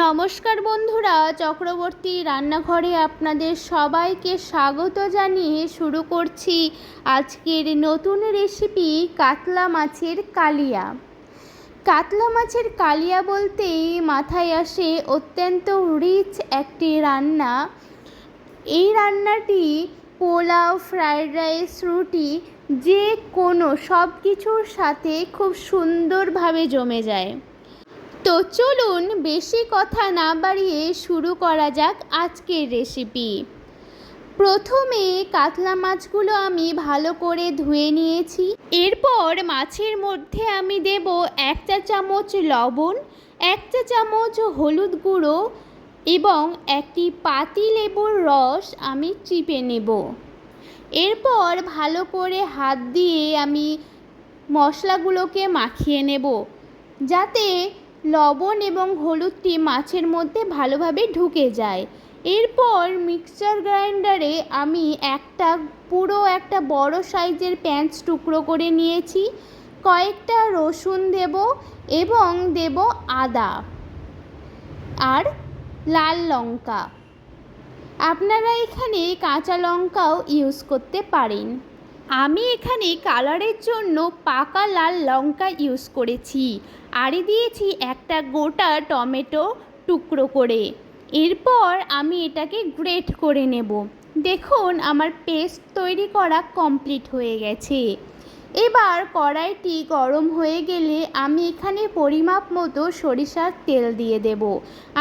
নমস্কার বন্ধুরা, চক্রবর্তী রান্নাঘরে আপনাদের সবাইকে স্বাগত জানিয়ে শুরু করছি আজকের নতুন রেসিপি কাতলা মাছের কালিয়া। কাতলা মাছের কালিয়া বলতেই মাথায় আসে অত্যন্ত রিচ একটি রান্না। এই রান্নাটি পোলাও, ফ্রায়েড রাইস, রুটি যে কোনো সব কিছুর সাথে খুব সুন্দরভাবে জমে যায়। তো চলুন বেশি কথা না বাড়িয়ে শুরু করা যাক আজকের রেসিপি। প্রথমে কাতলা মাছগুলো আমি ভালো করে ধুয়ে নিয়েছি। এরপর মাছের মধ্যে আমি দেব 1 চা চামচ লবণ, 1 চা চামচ হলুদ গুঁড়ো এবং একটি পাতিলেবুর রস আমি চিপে নেব। এরপর ভালো করে হাত দিয়ে আমি মশলাগুলোকে মাখিয়ে নেব যাতে লবণ এবং হলুদটি মাছের মধ্যে ভালোভাবে ঢুকে যায়। এরপর মিক্সচার গ্রাইন্ডারে আমি একটা বড় সাইজের পেঁয়াজ টুকরো করে নিয়েছি, কয়েকটা রসুন দেব এবং দেব আদা আর লাল লঙ্কা। আপনারা এখানে কাঁচা লঙ্কাও ইউজ করতে পারেন। আমি এখানে কালারের জন্য পাকা লাল লঙ্কা ইউজ করেছি। আর দিয়েছি একটা গোটা টমেটো টুকরো করে। এরপর আমি এটাকে গ্রেট করে নেব। দেখুন আমার পেস্ট তৈরি করা কমপ্লিট হয়ে গেছে। এবার কড়াইটি গরম হয়ে গেলে আমি এখানে পরিমাপ মতো সরিষার তেল দিয়ে দেব।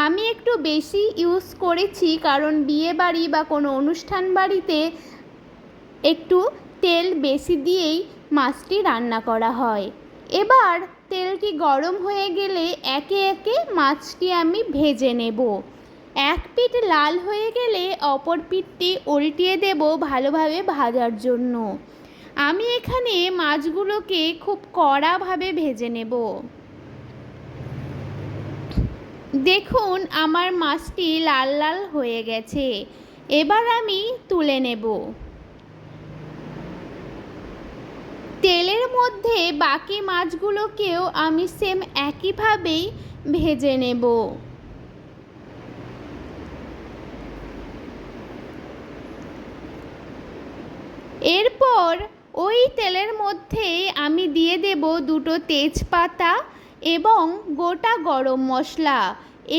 আমি একটু বেশি ইউজ করেছি কারণ বিয়ে বাড়ি বা কোনো অনুষ্ঠান বাড়িতে একটু তেল বেশি দিয়েই মাছটি রান্না করা হয়। এবার তেলটি গরম হয়ে গেলে একে একে মাছটি আমি ভেজে নেব। এক পিঠ লাল হয়ে গেলে অপর পিঠটি উল্টিয়ে দেব ভালোভাবে ভাজার জন্য। আমি এখানে মাছগুলোকে খুব কড়াভাবে ভেজে নেব। দেখুন আমার মাছটি লাল লাল হয়ে গেছে। এবার আমি তুলে নেব। তেলের মধ্যে বাকি মাছগুলোকেও আমি সেম একইভাবেই ভেজে নেব। এরপর ওই তেলের মধ্যে আমি দিয়ে দেব 2টো তেজপাতা এবং গোটা গরম মশলা,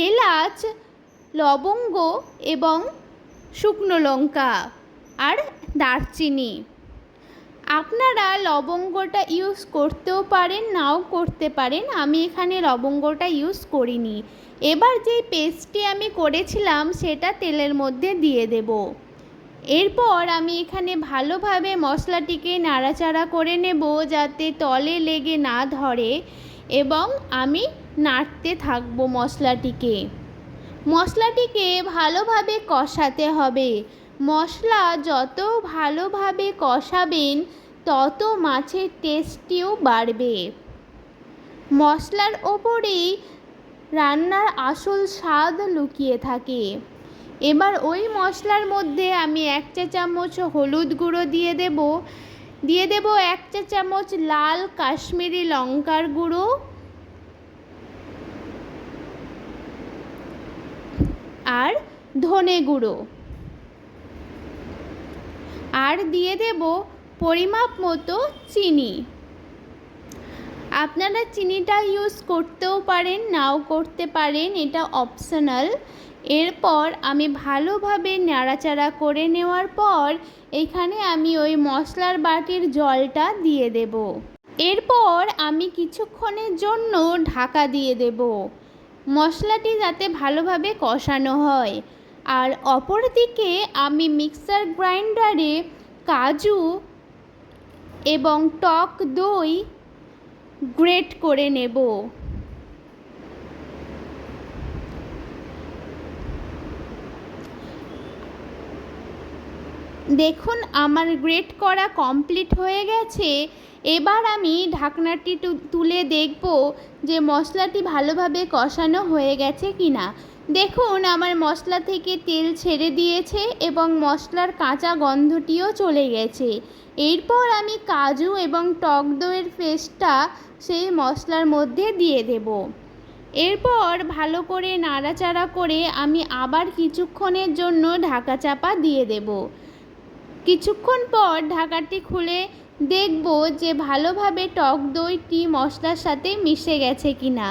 এলাচ, লবঙ্গ এবং শুকনো লঙ্কা আর দারচিনি। আপনারা লবঙ্গটা ইউজ করতেও পারেন, নাও করতে পারেন। আমি এখানে লবঙ্গটা ইউজ করিনি। এবার যেই পেস্টটি আমি করেছিলাম সেটা তেলের মধ্যে দিয়ে দেব। এরপর আমি এখানে ভালোভাবে মশলাটিকে নাড়াচাড়া করে নেব যাতে তলে লেগে না ধরে এবং আমি নাড়তে থাকবো মশলাটিকে ভালোভাবে কষাতে হবে। মশলা যত ভালোভাবে কষাবেন তত মাছের টেস্টিও বাড়বে। মশলার ওপরেই রান্নার আসল স্বাদ লুকিয়ে থাকে। এবার ওই মশলার মধ্যে আমি 1 চা চামচ হলুদ গুঁড়ো দিয়ে দেব 1 চা চামচ লাল কাশ্মীরি লঙ্কার গুঁড়ো আর ধনে গুঁড়ো, আর দিয়ে দেব পরিমাপ মতো চিনি। আপনারা চিনিটা ইউজ করতেও পারেন, নাও করতে পারেন, এটা অপশনাল। এরপর আমি ভালোভাবে নাড়াচাড়া করে নেওয়ার পর এখানে আমি ওই মশলার বাটির জলটা দিয়ে দেব। এরপর আমি কিছুক্ষণের জন্য ঢাকা দিয়ে দেব মশলাটি যাতে ভালোভাবে কষানো হয়। আর অপর দিকে আমি মিক্সার গ্রাইন্ডারে কাজু এবং টক দই গ্রেট করে নেব। দেখুন আমার গ্রেট করা কমপ্লিট হয়ে গেছে। এবার আমি ঢাকনাটি তুলে দেখব যে মশলাটি ভালোভাবে কষানো হয়ে গেছে কিনা। দেখুন আমার মশলা থেকে তেল ছেড়ে দিয়েছে এবং মশলার কাঁচা গন্ধটিও চলে গেছে। এরপর আমি কাজু এবং টক দইয়ের পেস্টটা সেই মশলার মধ্যে দিয়ে দেব। এরপর ভালো করে নাড়াচাড়া করে আমি আবার কিছুক্ষণের জন্য ঢাকা চাপা দিয়ে দেব। কিছুক্ষণ পর ঢাকাটি খুলে দেখব যে ভালোভাবে টক দইটি মশলার সাথে মিশে গেছে কিনা।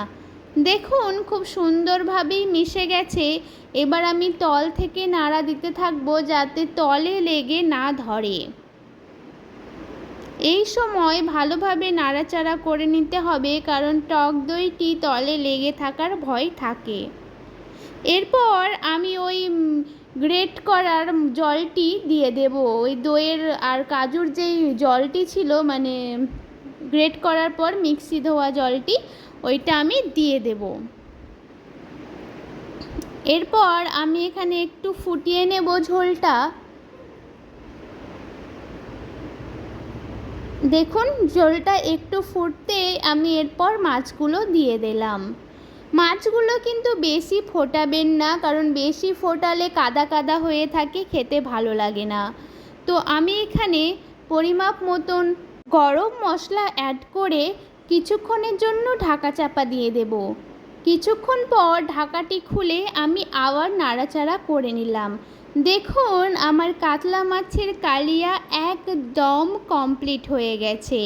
দেখুন খুব সুন্দরভাবেই মিশে গেছে। এবার আমি তল থেকে নাড়া দিতে থাকবো যাতে তলে লেগে না ধরে। এই সময় ভালোভাবে নাড়াচাড়া করে নিতে হবে, কারণ টক দইটি তলে লেগে থাকার ভয় থাকে। এরপর আমি ওই গ্রেট করার জলটি দিয়ে দেব। ওই দইয়ের আর কাজুর যেই জলটি ছিল, মানে গ্রেট করার পর মিক্সি ধোয়া জলটি, ওইটা আমি দিয়ে দেব। এরপর আমি এখানে একটু ফুটিয়ে নেব ঝোলটা। দেখুন ঝোলটা একটু ফুটতে আমি এরপর মাছগুলো দিয়ে দিলাম। মাছগুলো কিন্তু বেশি ফোটাবেন না, কারণ বেশি ফোটালে কাদা কাদা হয়ে থাকে, খেতে ভালো লাগে না। তো আমি এখানে পরিমাপ মতন গরম মশলা অ্যাড করে কিছুক্ষণের জন্য ঢাকা চাপা দিয়ে দেব। কিছুক্ষণ পর ঢাকাটি খুলে আমি আবার নাড়াচাড়া করে নিলাম। দেখুন আমার কাতলা মাছের কালিয়া একদম কমপ্লিট হয়ে গেছে।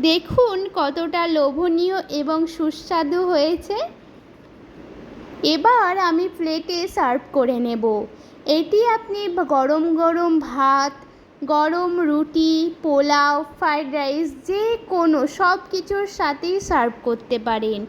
দেখুন কতটা লোভনীয় এবং সুস্বাদু হয়েছে। এবার আমি প্লেটে সার্ভ করে নেব। এটি আপনি গরম গরম ভাত, গরম রুটি, পোলাও, ফ্রাইড রাইস, যে কোনো সব কিছুর সাথেই সার্ভ করতে পারেন।